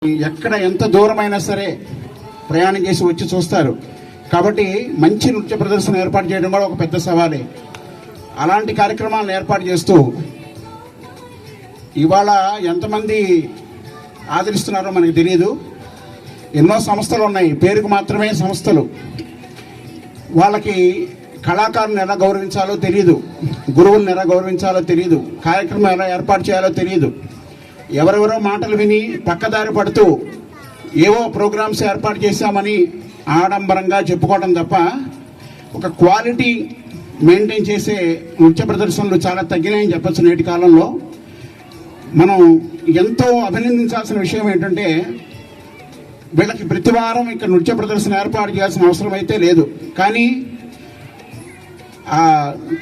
ఎక్కడ ఎంత దూరమైనా సరే ప్రయాణం చేసి వచ్చి చూస్తారు. కాబట్టి మంచి నృత్య ప్రదర్శన ఏర్పాటు చేయడం కూడా ఒక పెద్ద సవాలే. అలాంటి కార్యక్రమాలను ఏర్పాటు చేస్తూ ఇవాళ ఎంతమంది ఆదరిస్తున్నారో మనకు తెలియదు. ఎన్నో సంస్థలు ఉన్నాయి, పేరుకు మాత్రమే సంస్థలు. వాళ్ళకి కళాకారులను ఎలా గౌరవించాలో తెలియదు, గురువులను ఎలా గౌరవించాలో తెలియదు, కార్యక్రమం ఎలా ఏర్పాటు చేయాలో తెలియదు. ఎవరెవరో మాటలు విని పక్కదారి పడుతూ ఏవో ప్రోగ్రామ్స్ ఏర్పాటు చేశామని ఆడంబరంగా చెప్పుకోవడం తప్ప ఒక క్వాలిటీ మెయింటైన్ చేసే నృత్య ప్రదర్శనలు చాలా తగ్గినాయని చెప్పచ్చు. నేటి కాలంలో మనం ఎంతో అభినందించాల్సిన విషయం ఏంటంటే, వీళ్ళకి ప్రతి వారం ఇక్కడ నృత్య ప్రదర్శన ఏర్పాటు చేయాల్సిన అవసరం అయితే లేదు. కానీ ఆ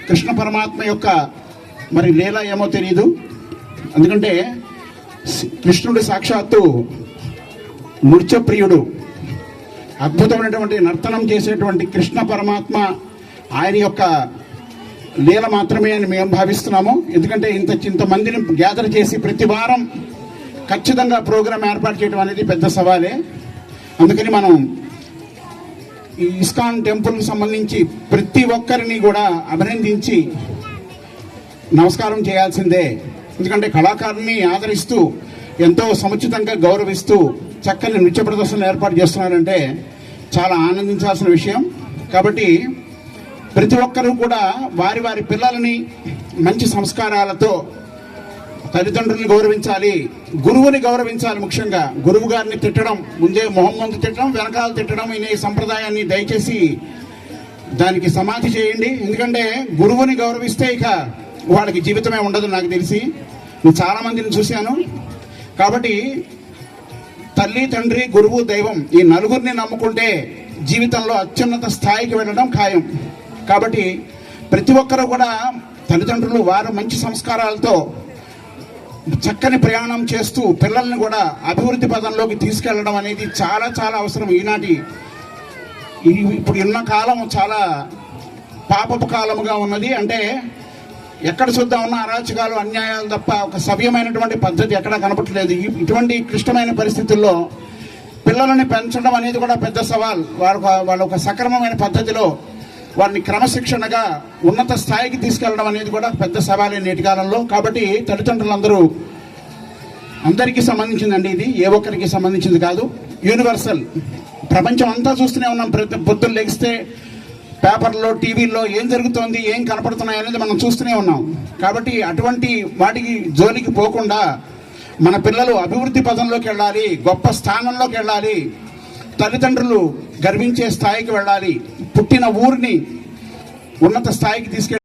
కృష్ణ పరమాత్మ యొక్క మరి లీల ఏమో తెలియదు. ఎందుకంటే కృష్ణుడు సాక్షాత్తు నృత్యప్రియుడు, అద్భుతమైనటువంటి నర్తనం చేసేటువంటి కృష్ణ పరమాత్మ ఆయన యొక్క లీల మాత్రమే అని మేము భావిస్తున్నాము. ఎందుకంటే ఇంతమందిని గ్యాదర్ చేసి ప్రతి వారం ఖచ్చితంగా ప్రోగ్రాం ఏర్పాటు చేయడం అనేది పెద్ద సవాలే. అందుకని మనం ఈ ఇస్కాన్ టెంపుల్కి సంబంధించి ప్రతి ఒక్కరిని కూడా అభినందించి నమస్కారం చేయాల్సిందే. ఎందుకంటే కళాకారుని ఆదరిస్తూ ఎంతో సముచితంగా గౌరవిస్తూ చక్కని నృత్య ప్రదర్శనలు ఏర్పాటు చేస్తున్నారంటే చాలా ఆనందించాల్సిన విషయం. కాబట్టి ప్రతి ఒక్కరూ కూడా వారి వారి పిల్లలని మంచి సంస్కారాలతో తల్లిదండ్రులను గౌరవించాలి, గురువుని గౌరవించాలి. ముఖ్యంగా గురువు గారిని తిట్టడం, ముందే మొహం ముందు తిట్టడం, వెనకాల తిట్టడం, ఈ సంప్రదాయాన్ని దయచేసి దానికి సమాధి చేయండి. ఎందుకంటే గురువుని గౌరవిస్తే ఇక వాళ్ళకి జీవితమే ఉండదు. నాకు తెలిసి నేను చాలా మందిని చూశాను. కాబట్టి తల్లి, తండ్రి, గురువు, దైవం ఈ నలుగురిని నమ్ముకుంటే జీవితంలో అత్యున్నత స్థాయికి వెళ్ళడం ఖాయం. కాబట్టి ప్రతి ఒక్కరూ కూడా తల్లిదండ్రులు వారు మంచి సంస్కారాలతో చక్కని ప్రయాణం చేస్తూ పిల్లల్ని కూడా అభివృద్ధి పదంలోకి తీసుకెళ్లడం అనేది చాలా చాలా అవసరం. ఈనాటి ఇప్పుడు ఉన్న కాలం చాలా పాపపు కాలముగా ఉన్నది. అంటే ఎక్కడ చూద్దాం ఉన్న అరాచకాలు, అన్యాయాలు తప్ప ఒక సవ్యమైనటువంటి పద్ధతి ఎక్కడా కనపట్లేదు. ఇటువంటి క్లిష్టమైన పరిస్థితుల్లో పిల్లలని పెంచడం అనేది కూడా పెద్ద సవాల్. వాళ్ళు ఒక సక్రమమైన పద్ధతిలో వారిని క్రమశిక్షణగా ఉన్నత స్థాయికి తీసుకెళ్లడం అనేది కూడా పెద్ద సవాలే నేటి కాలంలో. కాబట్టి తల్లిదండ్రులందరూ అందరికీ సంబంధించిందండి, ఇది ఏ ఒక్కరికి సంబంధించింది కాదు, యూనివర్సల్. ప్రపంచం అంతా చూస్తూనే ఉన్నాం. పొద్దున్న లెగిస్తే పేపర్లో, టీవీల్లో ఏం జరుగుతోంది, ఏం కనపడుతున్నాయి అనేది మనం చూస్తూనే ఉన్నాం. కాబట్టి అటువంటి వాటికి జోలికి పోకుండా మన పిల్లలు అభివృద్ధి పదంలోకి వెళ్ళాలి, గొప్ప స్థానంలోకి వెళ్ళాలి, తల్లిదండ్రులు గర్వించే స్థాయికి వెళ్ళాలి, పుట్టిన ఊరిని ఉన్నత స్థాయికి తీసుకెళ్ళాలి.